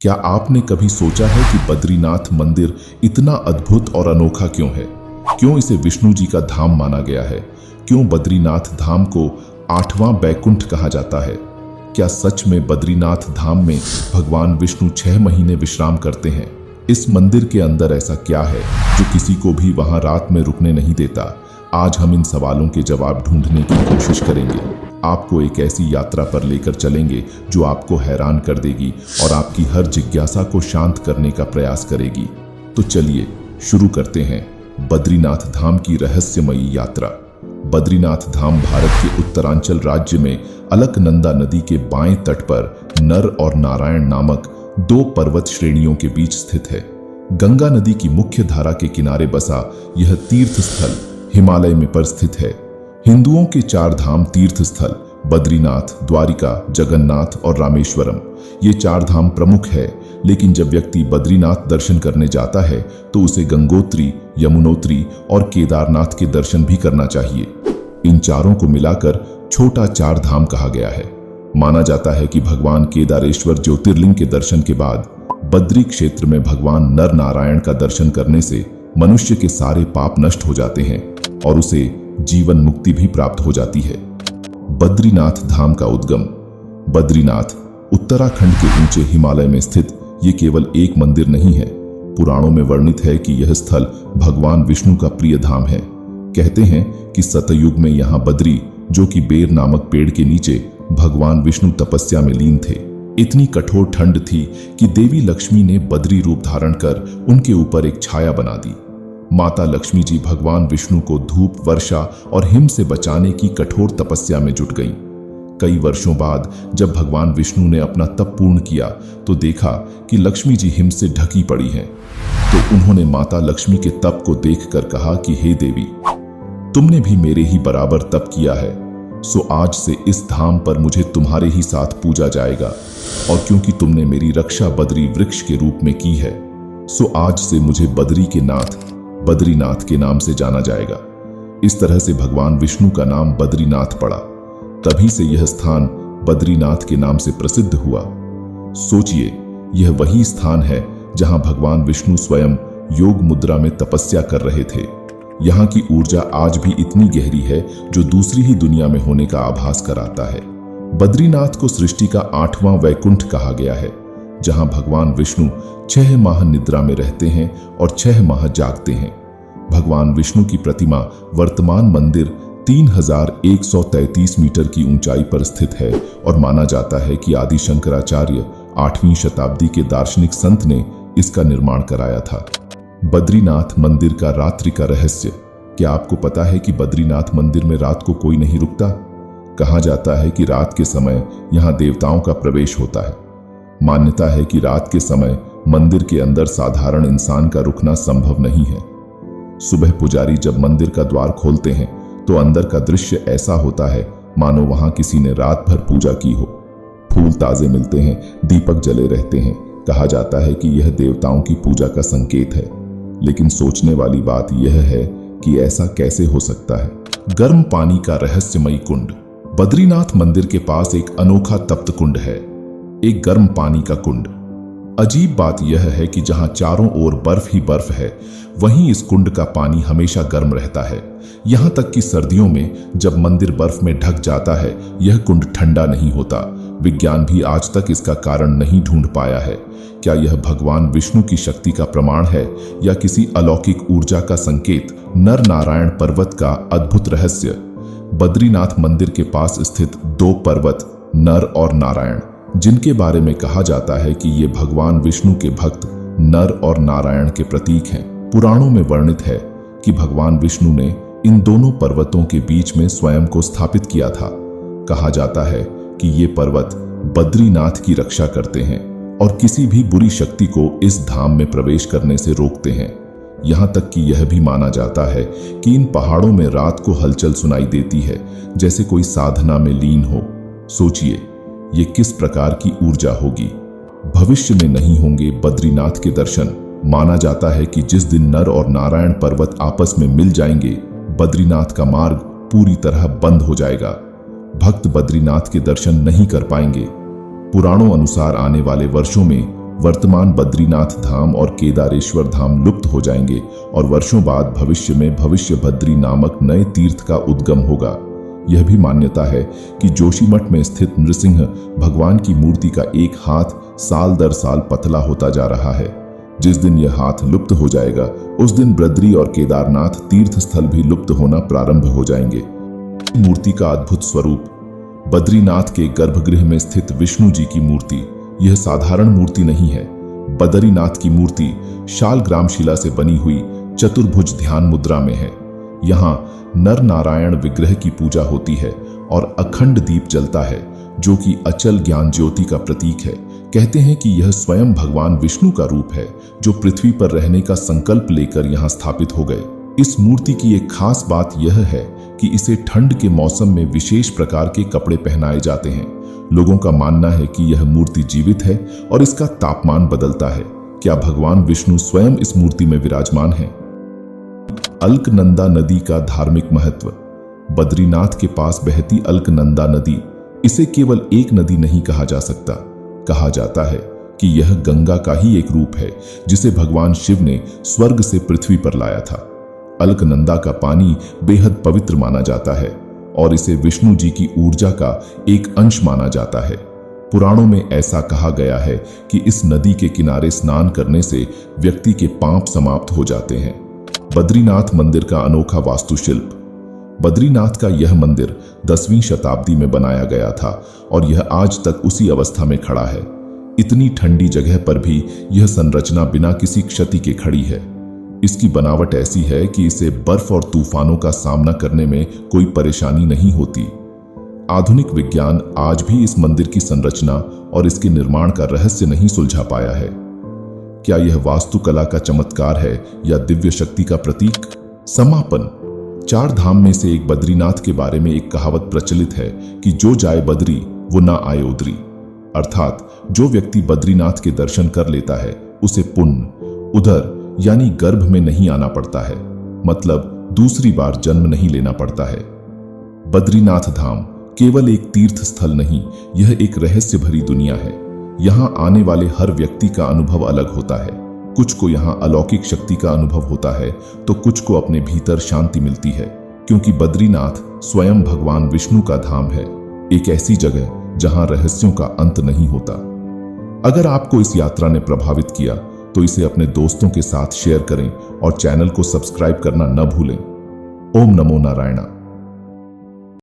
क्या आपने कभी सोचा है कि बद्रीनाथ मंदिर इतना अद्भुत और अनोखा क्यों है? क्यों इसे विष्णु जी का धाम माना गया है? क्यों बद्रीनाथ धाम को 8वां बैकुंठ कहा जाता है? क्या सच में बद्रीनाथ धाम में भगवान विष्णु 6 महीने विश्राम करते हैं? इस मंदिर के अंदर ऐसा क्या है जो किसी को भी वहां रात में रुकने नहीं देता? आज हम इन सवालों के जवाब ढूंढने की कोशिश करेंगे। आपको एक ऐसी यात्रा पर लेकर चलेंगे जो आपको हैरान कर देगी और आपकी हर जिज्ञासा को शांत करने का प्रयास करेगी। तो चलिए शुरू करते हैं बद्रीनाथ धाम की रहस्यमयी यात्रा। बद्रीनाथ धाम भारत के उत्तरांचल राज्य में अलकनंदा नदी के बाएं तट पर नर और नारायण नामक 2 पर्वत श्रेणियों के बीच स्थित है। गंगा नदी की मुख्य धारा के किनारे बसा यह तीर्थ स्थल हिमालय में पर स्थित है। हिंदुओं के 4 धाम तीर्थ स्थल बद्रीनाथ, द्वारिका, जगन्नाथ और रामेश्वरम, ये 4 धाम प्रमुख है। लेकिन जब व्यक्ति बद्रीनाथ दर्शन करने जाता है तो उसे गंगोत्री, यमुनोत्री और केदारनाथ के दर्शन भी करना चाहिए। इन चारों को मिलाकर छोटा 4 धाम कहा गया है। माना जाता है कि भगवान केदारेश्वर ज्योतिर्लिंग के दर्शन के बाद बद्री क्षेत्र में भगवान नर नारायण का दर्शन करने से मनुष्य के सारे पाप नष्ट हो जाते हैं और उसे जीवन मुक्ति भी प्राप्त हो जाती है। बद्रीनाथ धाम का उद्गम। बद्रीनाथ उत्तराखंड के ऊंचे हिमालय में स्थित ये केवल एक मंदिर नहीं है। पुराणों में वर्णित है कि यह स्थल भगवान विष्णु का प्रिय धाम है। कहते हैं कि सतयुग में यहाँ बद्री, जो कि बेर नामक पेड़ के नीचे भगवान विष्णु तपस्या में लीन थे। इतनी कठोर ठंड थी कि देवी लक्ष्मी ने बद्री रूप धारण कर उनके ऊपर एक छाया बना दी। माता लक्ष्मी जी भगवान विष्णु को धूप, वर्षा और हिम से बचाने की कठोर तपस्या में जुट गईं। कई वर्षों बाद जब भगवान विष्णु ने अपना तप पूर्ण किया तो देखा कि लक्ष्मी जी हिम से ढकी पड़ी हैं। तो उन्होंने माता लक्ष्मी के तप को देखकर कहा कि हे देवी, तुमने भी मेरे ही बराबर तप किया है, सो आज से इस धाम पर मुझे तुम्हारे ही साथ पूजा जाएगा। और क्योंकि तुमने मेरी रक्षा बद्री वृक्ष के रूप में की है, सो आज से मुझे बद्री के नाथ, बद्रीनाथ के नाम से जाना जाएगा। इस तरह से भगवान विष्णु का नाम बद्रीनाथ पड़ा। तभी से यह स्थान बद्रीनाथ के नाम से प्रसिद्ध हुआ। सोचिए, यह वही स्थान है जहां भगवान विष्णु स्वयं योग मुद्रा में तपस्या कर रहे थे। यहाँ की ऊर्जा आज भी इतनी गहरी है जो दूसरी ही दुनिया में होने का आभास कराता है। बद्रीनाथ को सृष्टि का 8वां वैकुंठ कहा गया है, जहां भगवान विष्णु 6 माह निद्रा में रहते हैं और 6 माह जागते हैं। भगवान विष्णु की प्रतिमा वर्तमान मंदिर 3133 मीटर की ऊंचाई पर स्थित है और माना जाता है कि आदि शंकराचार्य 8वीं शताब्दी के दार्शनिक संत ने इसका निर्माण कराया था। बद्रीनाथ मंदिर का रात्रि का रहस्य। क्या आपको पता है कि बद्रीनाथ मंदिर में रात को कोई नहीं रुकता? कहा जाता है कि रात के समय यहाँ देवताओं का प्रवेश होता है। मान्यता है कि रात के समय मंदिर के अंदर साधारण इंसान का रुकना संभव नहीं है। सुबह पुजारी जब मंदिर का द्वार खोलते हैं तो अंदर का दृश्य ऐसा होता है मानो वहां किसी ने रात भर पूजा की हो। फूल ताजे मिलते हैं, दीपक जले रहते हैं। कहा जाता है कि यह देवताओं की पूजा का संकेत है। लेकिन सोचने वाली बात यह है कि ऐसा कैसे हो सकता है? गर्म पानी का रहस्यमयी कुंड। बद्रीनाथ मंदिर के पास एक अनोखा तप्त कुंड है, एक गर्म पानी का कुंड। अजीब बात यह है कि जहां चारों ओर बर्फ ही बर्फ है, वहीं इस कुंड का पानी हमेशा गर्म रहता है। यहां तक कि सर्दियों में जब मंदिर बर्फ में ढक जाता है, यह कुंड ठंडा नहीं होता। विज्ञान भी आज तक इसका कारण नहीं ढूंढ पाया है। क्या यह भगवान विष्णु की शक्ति का प्रमाण है या किसी अलौकिक ऊर्जा का संकेत? नर नारायण पर्वत का अद्भुत रहस्य। बद्रीनाथ मंदिर के पास स्थित 2 पर्वत नर और नारायण, जिनके बारे में कहा जाता है कि ये भगवान विष्णु के भक्त नर और नारायण के प्रतीक हैं। पुराणों में वर्णित है कि भगवान विष्णु ने इन दोनों पर्वतों के बीच में स्वयं को स्थापित किया था। कहा जाता है कि ये पर्वत बद्रीनाथ की रक्षा करते हैं और किसी भी बुरी शक्ति को इस धाम में प्रवेश करने से रोकते हैं। यहाँ तक कि यह भी माना जाता है कि इन पहाड़ों में रात को हलचल सुनाई देती है, जैसे कोई साधना में लीन हो। सोचिए, ये किस प्रकार की ऊर्जा होगी? भविष्य में नहीं होंगे बद्रीनाथ के दर्शन। माना जाता है कि जिस दिन नर और नारायण पर्वत आपस में मिल जाएंगे, बद्रीनाथ का मार्ग पूरी तरह बंद हो जाएगा। भक्त बद्रीनाथ के दर्शन नहीं कर पाएंगे। पुराणों अनुसार आने वाले वर्षों में वर्तमान बद्रीनाथ धाम और केदारेश्वर धाम लुप्त हो जाएंगे और वर्षों बाद भविष्य में भविष्य बद्री नामक नए तीर्थ का उद्गम होगा। यह भी मान्यता है कि जोशीमठ में स्थित नृसिंह भगवान की मूर्ति का एक हाथ साल दर साल पतला होता जा रहा है। जिस दिन यह हाथ लुप्त हो जाएगा उस दिन बद्री और केदारनाथ तीर्थ स्थल भी लुप्त होना प्रारंभ हो जाएंगे। मूर्ति का अद्भुत स्वरूप। बद्रीनाथ के गर्भगृह में स्थित विष्णु जी की मूर्ति यह साधारण मूर्ति नहीं है। बद्रीनाथ की मूर्ति शालग्राम शिला से बनी हुई चतुर्भुज ध्यान मुद्रा में है। यहाँ नर नारायण विग्रह की पूजा होती है और अखंड दीप जलता है जो कि अचल ज्ञान ज्योति का प्रतीक है। कहते हैं कि यह स्वयं भगवान विष्णु का रूप है जो पृथ्वी पर रहने का संकल्प लेकर यहाँ स्थापित हो गए। इस मूर्ति की एक खास बात यह है कि इसे ठंड के मौसम में विशेष प्रकार के कपड़े पहनाए जाते हैं। लोगों का मानना है कि यह मूर्ति जीवित है और इसका तापमान बदलता है। क्या भगवान विष्णु स्वयं इस मूर्ति में विराजमान है? अलकनंदा नदी का धार्मिक महत्व। बद्रीनाथ के पास बहती अलकनंदा नदी, इसे केवल एक नदी नहीं कहा जा सकता। कहा जाता है कि यह गंगा का ही एक रूप है जिसे भगवान शिव ने स्वर्ग से पृथ्वी पर लाया था। अलकनंदा का पानी बेहद पवित्र माना जाता है और इसे विष्णु जी की ऊर्जा का एक अंश माना जाता है। पुराणों में ऐसा कहा गया है कि इस नदी के किनारे स्नान करने से व्यक्ति के पाप समाप्त हो जाते हैं। बद्रीनाथ मंदिर का अनोखा वास्तुशिल्प। बद्रीनाथ का यह मंदिर 10वीं शताब्दी में बनाया गया था और यह आज तक उसी अवस्था में खड़ा है। इतनी ठंडी जगह पर भी यह संरचना बिना किसी क्षति के खड़ी है। इसकी बनावट ऐसी है कि इसे बर्फ और तूफानों का सामना करने में कोई परेशानी नहीं होती। आधुनिक विज्ञान आज भी इस मंदिर की संरचना और इसके निर्माण का रहस्य नहीं सुलझा पाया है। क्या यह वास्तुकला का चमत्कार है या दिव्य शक्ति का प्रतीक? समापन। 4 धाम में से एक बद्रीनाथ के बारे में एक कहावत प्रचलित है कि जो जाए बद्री वो ना आए उदरी। अर्थात जो व्यक्ति बद्रीनाथ के दर्शन कर लेता है उसे पुण्य उधर यानी गर्भ में नहीं आना पड़ता है, मतलब दूसरी बार जन्म नहीं लेना पड़ता है। बद्रीनाथ धाम केवल एक तीर्थ स्थल नहीं, यह एक रहस्य भरी दुनिया है। यहाँ आने वाले हर व्यक्ति का अनुभव अलग होता है। कुछ को यहाँ अलौकिक शक्ति का अनुभव होता है तो कुछ को अपने भीतर शांति मिलती है, क्योंकि बद्रीनाथ स्वयं भगवान विष्णु का धाम है, एक ऐसी जगह जहाँ रहस्यों का अंत नहीं होता। अगर आपको इस यात्रा ने प्रभावित किया तो इसे अपने दोस्तों के साथ शेयर करें और चैनल को सब्सक्राइब करना न भूलें। ओम नमो नारायण।